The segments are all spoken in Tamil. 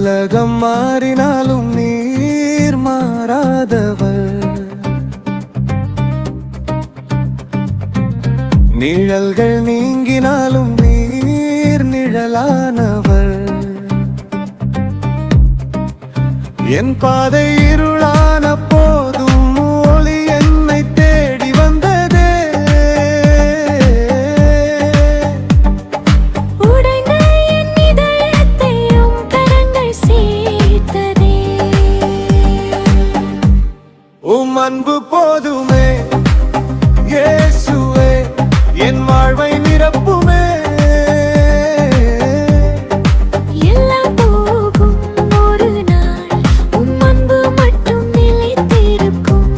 உலகம் மாறினாலும் நீர் மாறாதவர், நிழல்கள் நீங்கினாலும் நீர் நிழலானவர். என் பாதை இருளான போதும் ஒளி என்னை தேடி வந்ததே. உடைந்த என் இதயத்தையும் கரங்கள் சேர்த்ததே. உம் அன்பு போதுமே இயேசுவே, என் வாழ்வை நிரப்புமே. எல்லாம் போகும் ஒரு நாள், உம் அன்பு மட்டும் நிலைத்திருக்கும்.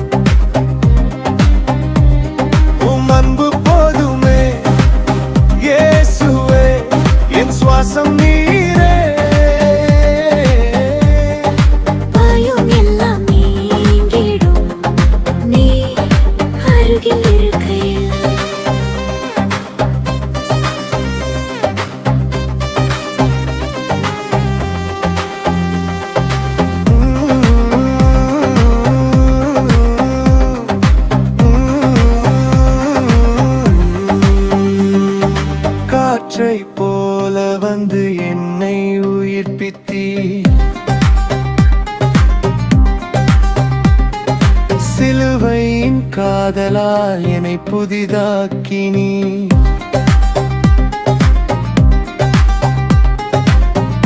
உம் அன்பு போதுமே இயேசுவே, என் சுவாசம் நீரே. பயம் எல்லாம் நீங்கிடும் நீ அருகில் இருக்கையில். காற்றை போல வந்து என்னை உயிர்ப்பித்தீர், சிலுவையின் காதலால் என்னை புதிதாக்கினீர்.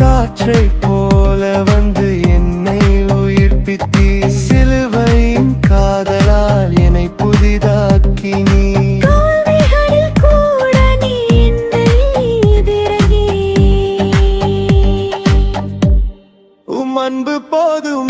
காற்றை போல வந்து என்னை உயிர்ப்பித்தீர், சிலுவையின் காதலால் என்னை புதிதாக்கினீர். தோல்விகளில் கூட நீ என்னை எதிரே. உம் அன்பு போதும்